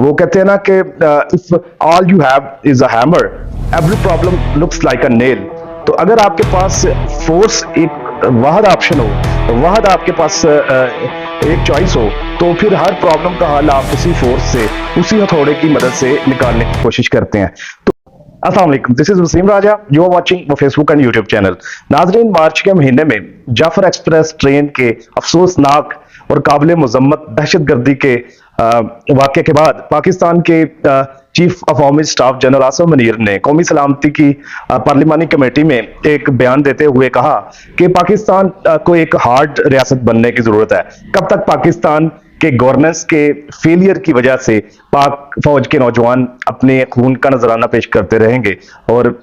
वो कहते हैं ना कि if all you have is a hammer, every problem looks like a nail. तो अगर आपके पास फोर्स एक वाहद ऑप्शन हो, वाहद आपके पास एक चॉइस हो, तो फिर हर प्रॉब्लम का हल आप उसी फोर्स से, उसी हथौड़े की मदद से निकालने की कोशिश करते हैं। तो अस्सलाम वालेकुम, this is Wasim Raja, you are watching वो फेसबुक एंड यूट्यूब चैनल। नाजरीन, मार्च के महीने में जाफर एक्सप्रेस ट्रेन के अफसोसनाक और काबिल मजम्मत दहशतगर्दी के वाक़े के बाद पाकिस्तान के chief of army staff general Asim Munir ने कौमी सलामती की पार्लिमानी कमेटी में एक बयान देते हुए कहा कि पाकिस्तान को एक हार्ड रियासत बनने की जरूरत है। कब तक पाकिस्तान के गवर्नेंस के फेलियर की वजह से पाक फौज के नौजवान अपने खून का नजराना पेश करते रहेंगे और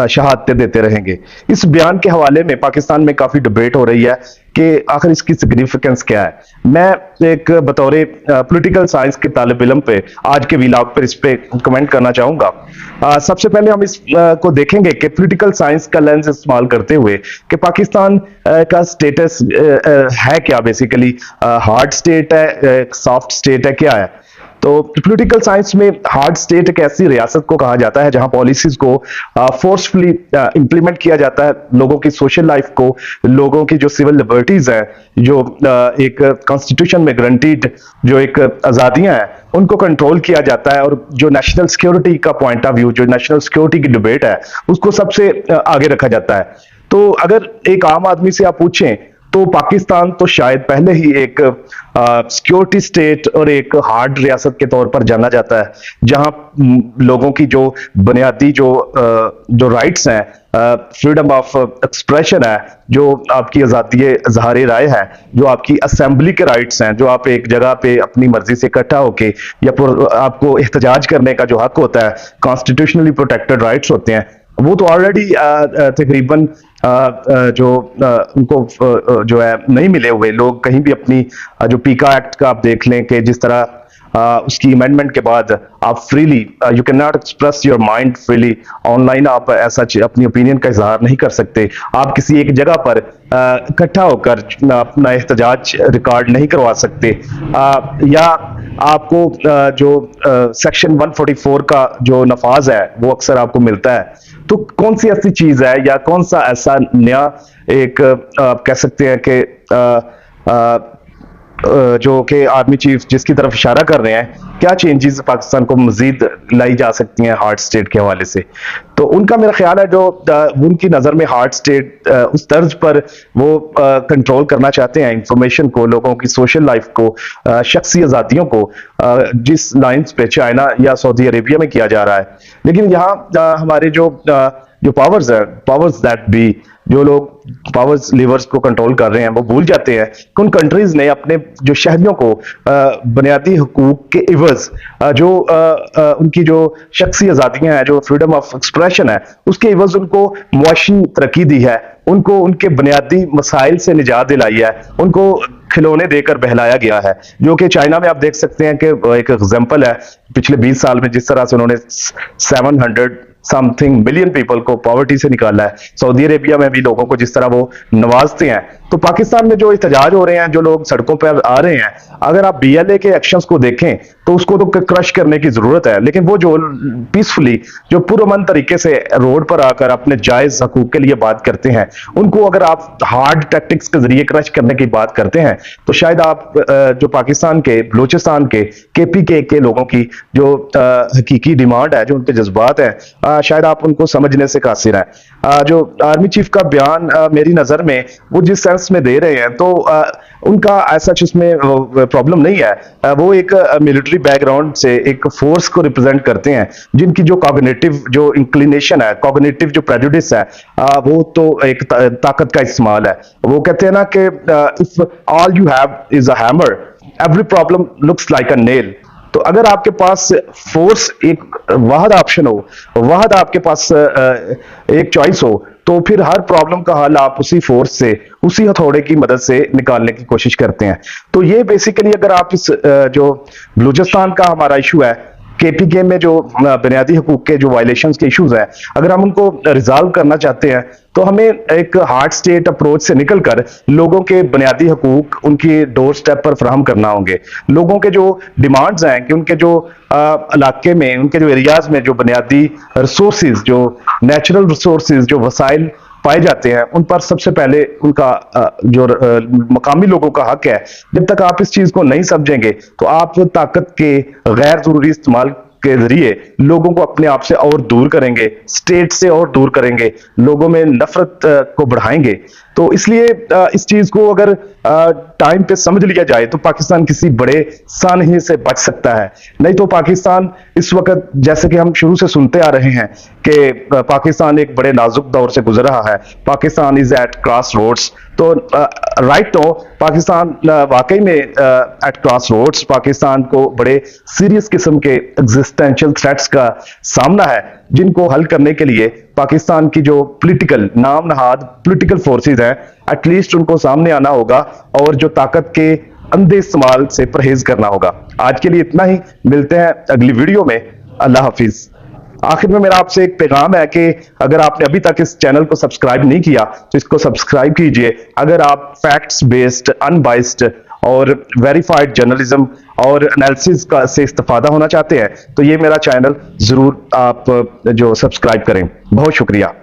शहादतें देते रहेंगे। इस बयान के हवाले में पाकिस्तान में काफी डिबेट हो रही है कि आखिर इसकी सिग्निफिकेंस क्या है। मैं एक बतौर पॉलिटिकल साइंस के तालिब इल्म पे आज के व्लॉग पर इस पे कमेंट करना चाहूंगा। सबसे पहले हम इस को देखेंगे कि पॉलिटिकल साइंस का लेंस इस्तेमाल करते हुए कि पाकिस्तान का स्टेटस है क्या, बेसिकली हार्ड स्टेट है, सॉफ्ट स्टेट है, क्या है। तो पॉलिटिकल साइंस में हार्ड स्टेट एक ऐसी रियासत को कहा जाता है जहां पॉलिसीज को फोर्सफुली इंप्लीमेंट किया जाता है, लोगों की सोशल लाइफ को, लोगों की जो सिविल लिबर्टीज है, जो एक कॉन्स्टिट्यूशन में गारंटीड जो एक आजादियां हैं, उनको कंट्रोल किया जाता है, और जो नेशनल सिक्योरिटी का पॉइंट ऑफ व्यू, जो नेशनल सिक्योरिटी की डिबेट है, उसको सबसे आगे रखा जाता है। तो अगर एक आम आदमी से आप पूछें तो पाकिस्तान तो शायद पहले ही एक सिक्योरिटी स्टेट और एक हार्ड रियासत के तौर पर जाना जाता है, जहां लोगों की जो बुनियादी जो राइट्स हैं, फ्रीडम ऑफ एक्सप्रेशन है, जो आपकी आज़ादी इज़हार राय है, जो आपकी असेंबली के राइट्स हैं, जो आप एक जगह पे अपनी मर्जी से इकट्ठा होके या आपको एहतजाज करने का जो हक होता है, कॉन्स्टिट्यूशनली प्रोटेक्टेड राइट्स होते हैं, वो तो ऑलरेडी तकरीबन जो उनको जो है नहीं मिले हुए। लोग कहीं भी अपनी जो पीका एक्ट का आप देख लें कि जिस तरह उसकी अमेंडमेंट के बाद आप freely, you can not express your mind freely online, आप ऐसा अपनी ओपिनियन का इजहार नहीं कर सकते। आप किसी एक जगह पर इकट्ठा होकर अपना एहतजाज रिकॉर्ड नहीं करवा सकते, या आपको जो सेक्शन 144 का जो नफाज है वो अक्सर आपको मिलता है। तो कौन सी ऐसी चीज है या कौन सा ऐसा नया एक आप कह सकते हैं कि जो कि आर्मी चीफ जिसकी तरफ इशारा कर रहे हैं, क्या चेंजेस पाकिस्तान को मजीद लाई जा सकती हैं हार्ड स्टेट के हवाले से। तो उनका मेरा ख्याल है जो उनकी नज़र में हार्ड स्टेट उस तर्ज पर वो कंट्रोल करना चाहते हैं इंफॉर्मेशन को, लोगों की सोशल लाइफ को, शख्सी आज़ादियों को, जिस लाइन्स पे चाइना या सऊदी अरेबिया में किया जा रहा है। लेकिन यहाँ हमारे जो पावर्स है, पावर्स दैट बी, जो लोग पावर्स लीवर्स को कंट्रोल कर रहे हैं, वो भूल जाते हैं कि उन कंट्रीज ने अपने जो शहरियों को बुनियादी हुकूक के इवज, जो उनकी जो शख्सी आज़ादियां हैं, जो फ्रीडम ऑफ एक्सप्रेशन है, उसके इवज उनको मुआशी तरक्की दी है, उनको उनके बुनियादी मसाइल से निजात दिलाई है, उनको खिलौने देकर बहलाया गया है। जो कि चाइना में आप देख सकते हैं कि एक एग्जाम्पल है, पिछले 20 साल में जिस तरह से उन्होंने 700 समथिंग मिलियन पीपल को पॉवर्टी से निकाला है। सऊदी अरेबिया में भी लोगों को जिस तरह वो नवाजते हैं। तो पाकिस्तान में जो एहतजाज हो रहे हैं, जो लोग सड़कों पर आ रहे हैं, अगर आप बीएलए के एक्शंस को देखें तो उसको तो क्रश करने की जरूरत है, लेकिन वो जो पीसफुली, जो पुरअमन तरीके से रोड पर आकर अपने जायज हकूक के लिए बात करते हैं, उनको अगर आप हार्ड टैक्टिक्स के जरिए क्रश करने की बात करते हैं, तो शायद आप जो पाकिस्तान के, बलूचिस्तान के, केपीके के लोगों की जो हकीकी डिमांड है, जो उनके जज्बात हैं, शायद आप उनको समझने से कासिर हैं। जो आर्मी चीफ का बयान मेरी नजर में वो जिस सेंस में दे रहे हैं, तो उनका ऐसा इसमें प्रॉब्लम नहीं है। वो एक मिलिट्री बैकग्राउंड से एक फोर्स को रिप्रेजेंट करते हैं, जिनकी जो कॉग्निटिव जो इंक्लिनेशन है, कॉग्निटिव जो प्रेजुडिस है, वो तो एक ताकत का इस्तेमाल है। वो कहते हैं ना कि if all you have is a hammer, every problem looks like a nail. तो अगर आपके पास फोर्स एक वाहद ऑप्शन हो, वाहद आपके पास एक चॉइस हो, तो फिर हर प्रॉब्लम का हल आप उसी फोर्स से, उसी हथौड़े की मदद से निकालने की कोशिश करते हैं। तो ये बेसिकली अगर आप इस जो बलूचिस्तान का हमारा इशू है, KPK में जो बुनियादी हकूक के जो वायलेशंस के इश्यूज हैं, अगर हम उनको रिजॉल्व करना चाहते हैं तो हमें एक हार्ड स्टेट अप्रोच से निकलकर लोगों के बुनियादी हकूक उनकी डोर स्टेप पर फराहम करना होंगे। लोगों के जो डिमांड्स हैं कि उनके जो इलाके में, उनके जो एरियाज में जो बुनियादी रिसोर्सेज, जो नेचुरल रिसोर्सेज, जो वसाइल पाए जाते हैं, उन पर सबसे पहले उनका जो मकामी लोगों का हक है। जब तक आप इस चीज को नहीं समझेंगे तो आप ताकत के गैर जरूरी इस्तेमाल के जरिए लोगों को अपने आप से और दूर करेंगे, स्टेट से और दूर करेंगे, लोगों में नफरत को बढ़ाएंगे। तो इसलिए इस चीज को अगर टाइम पे समझ लिया जाए तो पाकिस्तान किसी बड़े सानही से बच सकता है। नहीं तो पाकिस्तान इस वक्त, जैसे कि हम शुरू से सुनते आ रहे हैं कि पाकिस्तान एक बड़े नाजुक दौर से गुजर रहा है, Pakistan is at crossroads. तो राइट तो पाकिस्तान वाकई में एट क्रॉस रोड्स, पाकिस्तान को बड़े सीरियस किस्म के एग्जिस्टेंशियल थ्रेट्स का सामना है, जिनको हल करने के लिए पाकिस्तान की जो पॉलिटिकल नाम नहाद पॉलिटिकल फोर्सेस हैं, एटलीस्ट उनको सामने आना होगा और जो ताकत के अंधे इस्तेमाल से परहेज करना होगा। आज के लिए इतना ही, मिलते हैं अगली वीडियो में। अल्लाह हाफिज। आखिर में मेरा आपसे एक पैगाम है कि अगर आपने अभी तक इस चैनल को सब्सक्राइब नहीं किया तो इसको सब्सक्राइब कीजिए। अगर आप फैक्ट्स बेस्ड, अनबाइस्ड और वेरीफाइड जर्नलिज्म और एनालिसिस का से इस्तेफादा होना चाहते हैं तो ये मेरा चैनल जरूर आप जो सब्सक्राइब करें। बहुत शुक्रिया।